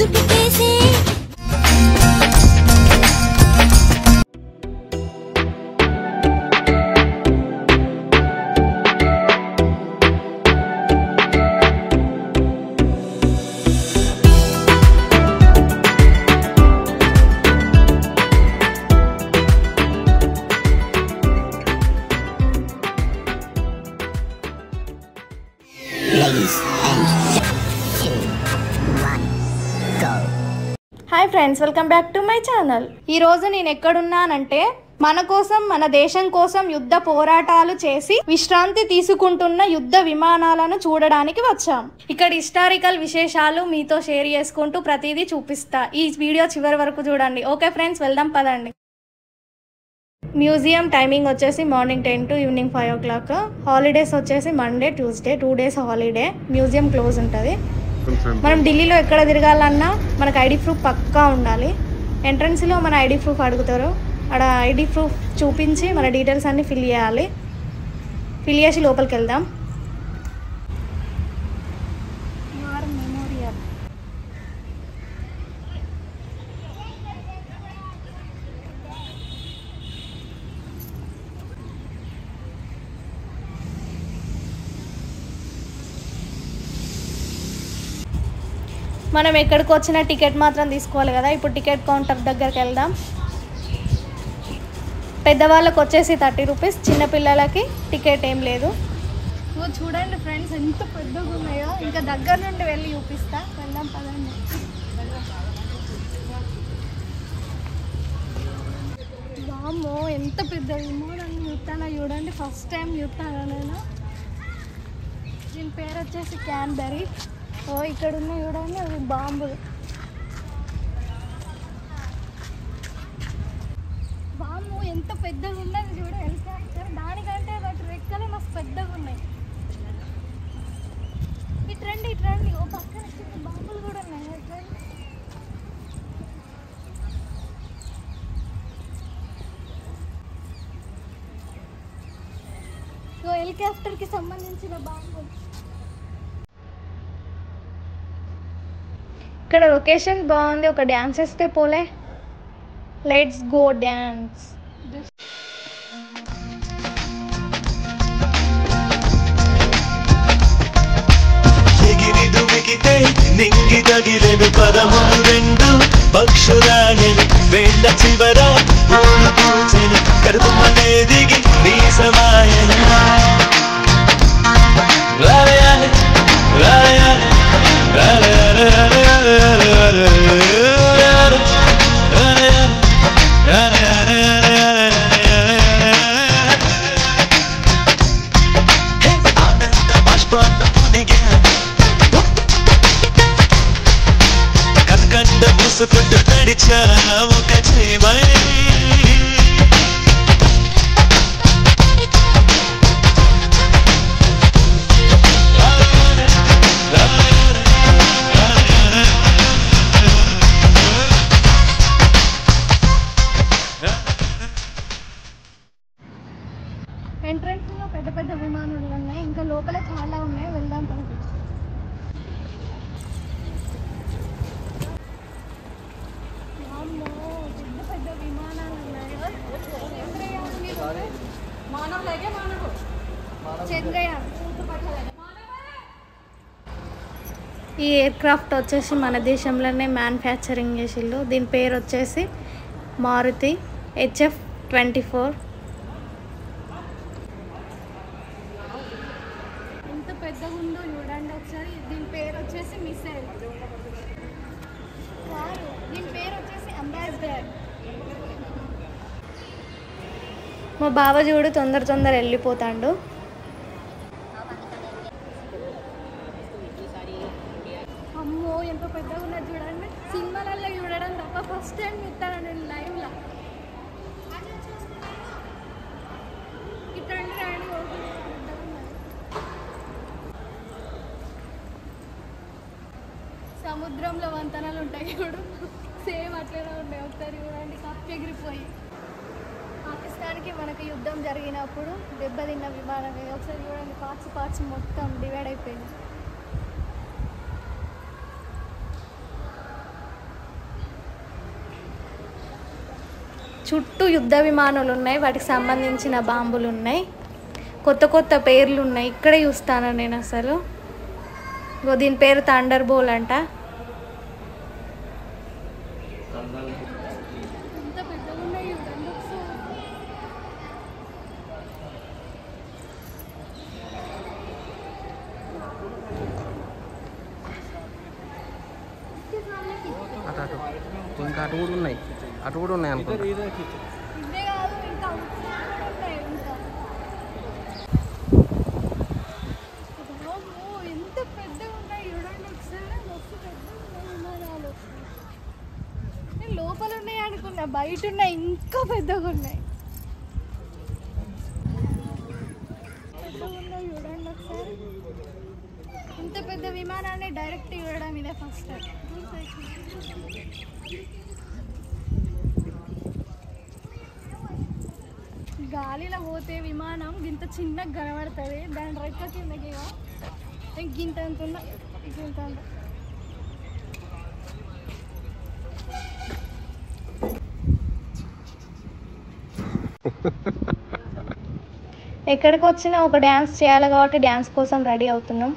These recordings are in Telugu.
దుటికేసే hi friends, welcome back to my channel. ఈరోజు నేను ఎక్కడున్నానంటే మన కోసం, మన దేశం కోసం యుద్ధ పోరాటాలు చేసి విశ్రాంతి తీసుకుంటున్న యుద్ధ విమానాలను చూడడానికి వచ్చాం. ఇక్కడ హిస్టారికల్ విశేషాలు మీతో షేర్ చేసుకుంటూ ప్రతిదీ చూపిస్తా. ఈ వీడియో చివరి వరకు చూడండి. ఓకే ఫ్రెండ్స్, వెళ్దాం పదండి. మ్యూజియం టైమింగ్ వచ్చేసి morning 10 to evening 5 o'clock. Holidays వచ్చేసి Monday, Tuesday 2 days holiday. Museum close ఉంటుంది. మనం ఢిల్లీలో ఎక్కడ తిరగాలన్నా మనకు ఐడి ప్రూఫ్ పక్కా ఉండాలి. ఎంట్రన్స్లో మన ఐడి ప్రూఫ్ అడుగుతారు. అక్కడ ఐడి ప్రూఫ్ చూపించి మన డీటెయిల్స్ అన్నీ ఫిల్ చేయాలి. ఫిల్ చేసి లోపలికి వెళ్దాం. మెమోరియల్ మనం ఎక్కడికి వచ్చిన టికెట్ మాత్రం తీసుకోవాలి కదా. ఇప్పుడు టికెట్ కౌంటర్ దగ్గరికి వెళ్దాం. పెద్దవాళ్ళకి వచ్చేసి 30 rupees, చిన్నపిల్లలకి టికెట్ ఏం లేదు. చూడండి ఫ్రెండ్స్, ఎంత పెద్దగా ఉన్నాయో. ఇంకా దగ్గర నుండి వెళ్ళి చూపిస్తా. వెళ్దాం పదండి. వామ్మో, ఎంత పెద్ద విమానం చూస్తానో చూడండి. ఫస్ట్ టైం చూస్తాను నేను. దీని పేరు వచ్చేసి క్యాన్బెరీ. ఓ, ఇక్కడ ఉన్నాయి చూడండి, అవి బాంబులు. బాంబు ఎంత పెద్దగా ఉన్నది చూడ, హెలికాప్టర్. దానికంటే వాటి రెక్కలే మస్తు పెద్దగా ఉన్నాయి. ఇటు రండి. ఓ పక్కన బాంబులు కూడా ఉన్నాయి. ఇట్రండి. హెలికాప్టర్కి సంబంధించిన బాంబులు. ఇక్కడ లొకేషన్ బాగుంది. ఒక డ్యాన్స్ వేస్తే పోలే. Let's go dance. ఎగిరి దుమికితే నింగి తగిలేను పదములు రెండు పక్షురాణిని వేళ్ళ చివర పూచెను కరుమనే దిగి నీ సమాయన కనకండ మూసుకుంటూ నడిచా ఒక చేమై ఎంట్రన్స్లో పెద్ద పెద్ద విమానాలు ఉన్నాయి. ఇంకా లోపల చాలా ఉన్నాయి. వెళ్దాం పదండి. పెద్ద విమానాలు ఉన్నాయి. చంద్రయాన్. ఈ ఎయిర్ క్రాఫ్ట్ వచ్చేసి మన దేశంలోనే మ్యానుఫ్యాక్చరింగ్ చేసిళ్ళు. దీని పేరు వచ్చేసి మారుతి HF-24. ఎంత పెద్దగా ఉందో చూడండి ఒకసారి. దీని పేరు వచ్చేసి మిసైల్. దీని పేరు వచ్చేసి అంబాసిడర్. మా బావ చూడు తొందర వెళ్ళిపోతాడు. అమ్మో, ఎంత పెద్దగా ఉన్నది చూడండి. సినిమాలలో చూడడం తప్ప ఫస్ట్ టైం చూస్తాను నేను లైవ్లో. ఇట్లా రండి. సముద్రంలో వంతెనలు ఉంటాయి చూడు, సేమ్ అట్లనే ఉంటాయి. ఒకసారి చూడండి, కప్పి ఎగిరిపోయి. పాకిస్తాన్కి మనకు యుద్ధం జరిగినప్పుడు దెబ్బతిన్న విమానం. ఒకసారి చూడండి, పార్ట్స్ మొత్తం డివైడ్ అయిపోయింది. చుట్టూ యుద్ధ విమానాలు ఉన్నాయి, వాటికి సంబంధించిన బాంబులు ఉన్నాయి, కొత్త కొత్త పేర్లు ఉన్నాయి. ఇక్కడే చూస్తాను నేను అసలు. దీని పేరు థండర్ బోల్ అంట. ఇంకా అటు కూడా ఉన్నాయి అనుకుంటా. ఎంత పెద్దగా ఉన్నాయి చూడండి ఒకసారి. నేను లోపల ఉన్నాయి అనుకున్నా, బయట ఉన్నాయి ఇంకా పెద్దగా ఉన్నాయి. ఉన్నాయి చూడండి ఒకసారి. ఇంత పెద్ద విమానాన్ని డైరెక్ట్ చూడడం ఇదే ఫస్ట్ టైం. గాలిలో పోతే విమానం ఇంత చిన్నగా కనబడుతుంది, దాని రెక్క కిందకి ఇంత అంత ఇంత. ఎక్కడికి వచ్చినా ఒక డ్యాన్స్ చేయాలి కాబట్టి డ్యాన్స్ కోసం రెడీ అవుతున్నాం.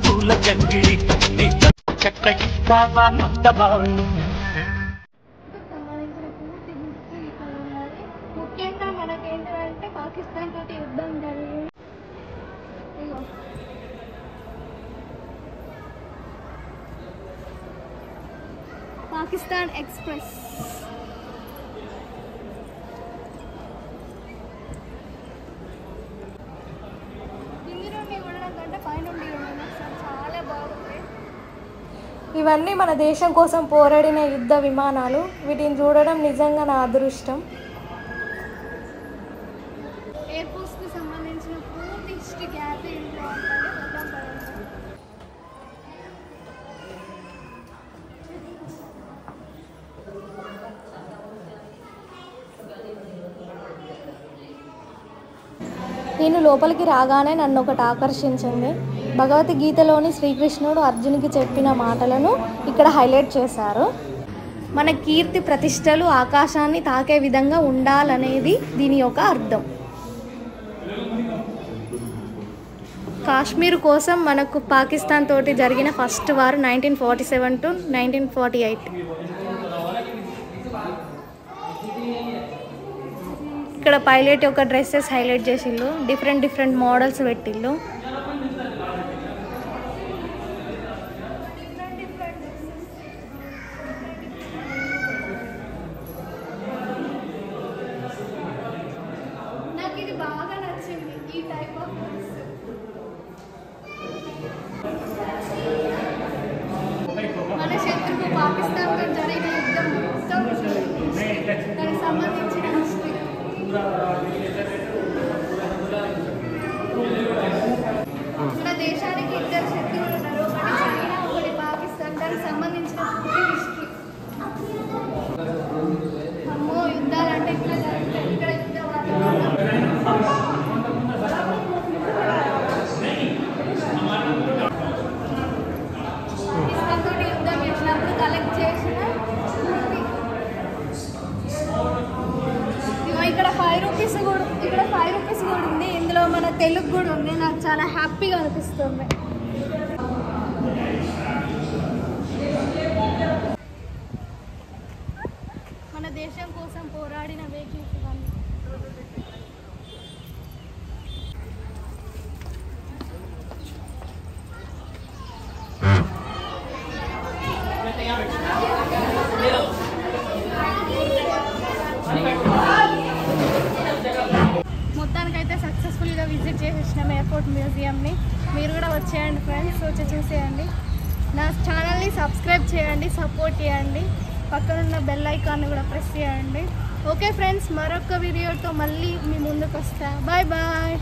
పూల జంగిడి ముఖ్యంగా మనకేంటంటే పాకిస్తాన్ తోటి యుద్ధం జరిగింది. పాకిస్తాన్ ఎక్స్ప్రెస్ ఇవన్నీ మన దేశం కోసం పోరాడిన యుద్ధ విమానాలు. వీటిని చూడడం నిజంగా నా అదృష్టం. ఎయిర్ ఫోర్స్కి సంబంధించిన పూర్తి హిస్టరీ గ్యాప్ ఇంట్లో నేను లోపలికి రాగానే నన్ను ఒకటి ఆకర్షించింది. భగవద్గీతలోని శ్రీకృష్ణుడు అర్జునికి చెప్పిన మాటలను ఇక్కడ హైలైట్ చేశారు. మన కీర్తి ప్రతిష్టలు ఆకాశాన్ని తాకే విధంగా ఉండాలనేది దీని యొక్క అర్థం. కాశ్మీర్ కోసం మనకు పాకిస్తాన్ తోటి జరిగిన ఫస్ట్ వార్ 1947 to 1948. ఇక్కడ పైలట్ యొక్క డ్రెస్సెస్ హైలైట్ చేసిళ్ళు, డిఫరెంట్ మోడల్స్ పెట్టిళ్ళు. నాకు ఇది బాగా నచ్చింది, ఈ టైప్ ఆఫ్ డ్రెస్. మన శత్రువు పాకిస్తాన్తో జరిగిన యుద్ధం మొత్తం దానికి సంబంధించిన హిస్టరీ. మన దేశానికి ఇద్దరు శత్రువులు ఉన్నారు, ఒకటి చైనా, ఒకటి పాకిస్తాన్. దానికి సంబంధించిన హిస్టరీ. అమ్మో, యుద్ధాలంటే ఇట్లా జరుగుతాయి. ఇక్కడ యుద్ధ పాకిస్తాన్ తోటి యుద్ధం చేసినప్పుడు కలెక్ట్ చేసిన ఇక్కడ 5 రూపీస్ కూడా, ఇక్కడ 5 రూపీస్ కూడా ఉంది. ఇందులో మన తెలుగు కూడా ఉంది. నాకు చాలా హ్యాపీగా అనిపిస్తుంది. మన దేశం కోసం పోరాడిన వెహికల్స్ ఇవన్నీ. మొత్తానికైతే సక్సెస్ఫుల్గా విజిట్ చేసేసినాం ఎయిర్పోర్ట్ మ్యూజియంని. మీరు కూడా వచ్చేయండి ఫ్రెండ్స్, వచ్చి చూసేయండి. నా ఛానల్ని సబ్స్క్రైబ్ చేయండి, సపోర్ట్ చేయండి. పక్కనున్న బెల్ ఐకాన్ని కూడా ప్రెస్ చేయండి. ఓకే ఫ్రెండ్స్, మరొక వీడియోతో మళ్ళీ మీ ముందుకు వస్తా. Bye bye.